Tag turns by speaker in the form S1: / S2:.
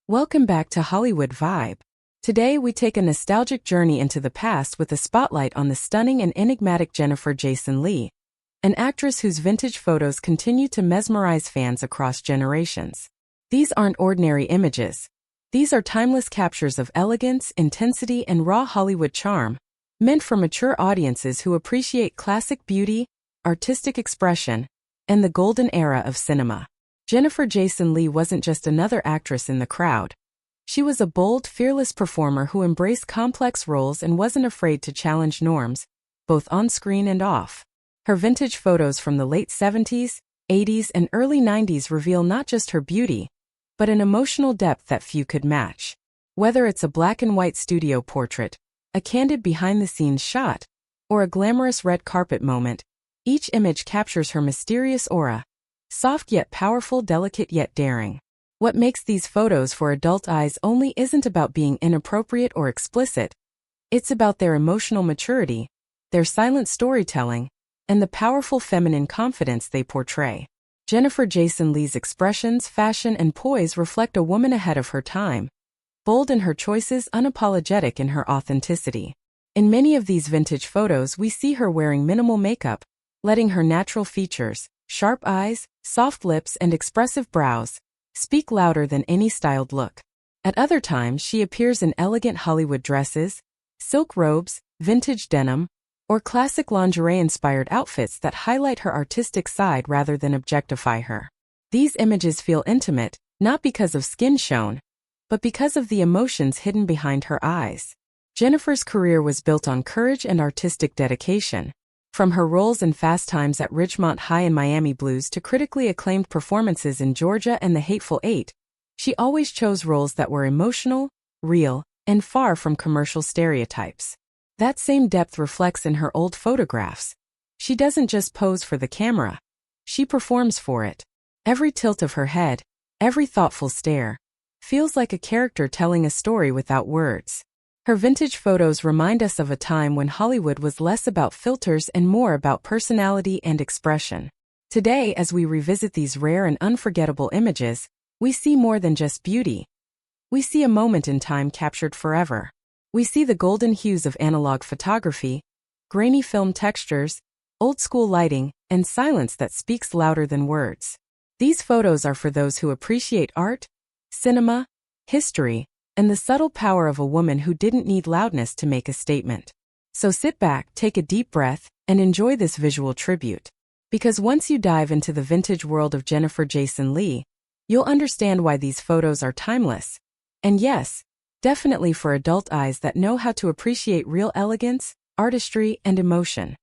S1: Welcome back to Hollywood Vibe. Today we take a nostalgic journey into the past with a spotlight on the stunning and enigmatic Jennifer Jason Leigh, an actress whose vintage photos continue to mesmerize fans across generations. These aren't ordinary images. These are timeless captures of elegance, intensity, and raw Hollywood charm, meant for mature audiences who appreciate classic beauty, artistic expression, and the golden era of cinema. Jennifer Jason Leigh wasn't just another actress in the crowd. She was a bold, fearless performer who embraced complex roles and wasn't afraid to challenge norms, both on screen and off. Her vintage photos from the late 70s, 80s, and early 90s reveal not just her beauty, but an emotional depth that few could match. Whether it's a black-and-white studio portrait, a candid behind-the-scenes shot, or a glamorous red carpet moment, each image captures her mysterious aura. Soft yet powerful, delicate yet daring. What makes these photos for adult eyes only isn't about being inappropriate or explicit. It's about their emotional maturity, their silent storytelling, and the powerful feminine confidence they portray. Jennifer Jason Leigh's expressions, fashion, and poise reflect a woman ahead of her time, bold in her choices, unapologetic in her authenticity. In many of these vintage photos, we see her wearing minimal makeup, letting her natural features, sharp eyes, soft lips, and expressive brows, speak louder than any styled look. At other times, she appears in elegant Hollywood dresses, silk robes, vintage denim, or classic lingerie-inspired outfits that highlight her artistic side rather than objectify her. These images feel intimate, not because of skin shone, but because of the emotions hidden behind her eyes. Jennifer's career was built on courage and artistic dedication. From her roles in Fast Times at Ridgemont High and Miami Blues to critically acclaimed performances in Georgia and The Hateful Eight, she always chose roles that were emotional, real, and far from commercial stereotypes. That same depth reflects in her old photographs. She doesn't just pose for the camera. She performs for it. Every tilt of her head, every thoughtful stare, feels like a character telling a story without words. Her vintage photos remind us of a time when Hollywood was less about filters and more about personality and expression. Today, as we revisit these rare and unforgettable images, we see more than just beauty. We see a moment in time captured forever. We see the golden hues of analog photography, grainy film textures, old-school lighting, and silence that speaks louder than words. These photos are for those who appreciate art, cinema, history, and the subtle power of a woman who didn't need loudness to make a statement. So sit back, take a deep breath, and enjoy this visual tribute. Because once you dive into the vintage world of Jennifer Jason Leigh, you'll understand why these photos are timeless. And yes, definitely for adult eyes that know how to appreciate real elegance, artistry, and emotion.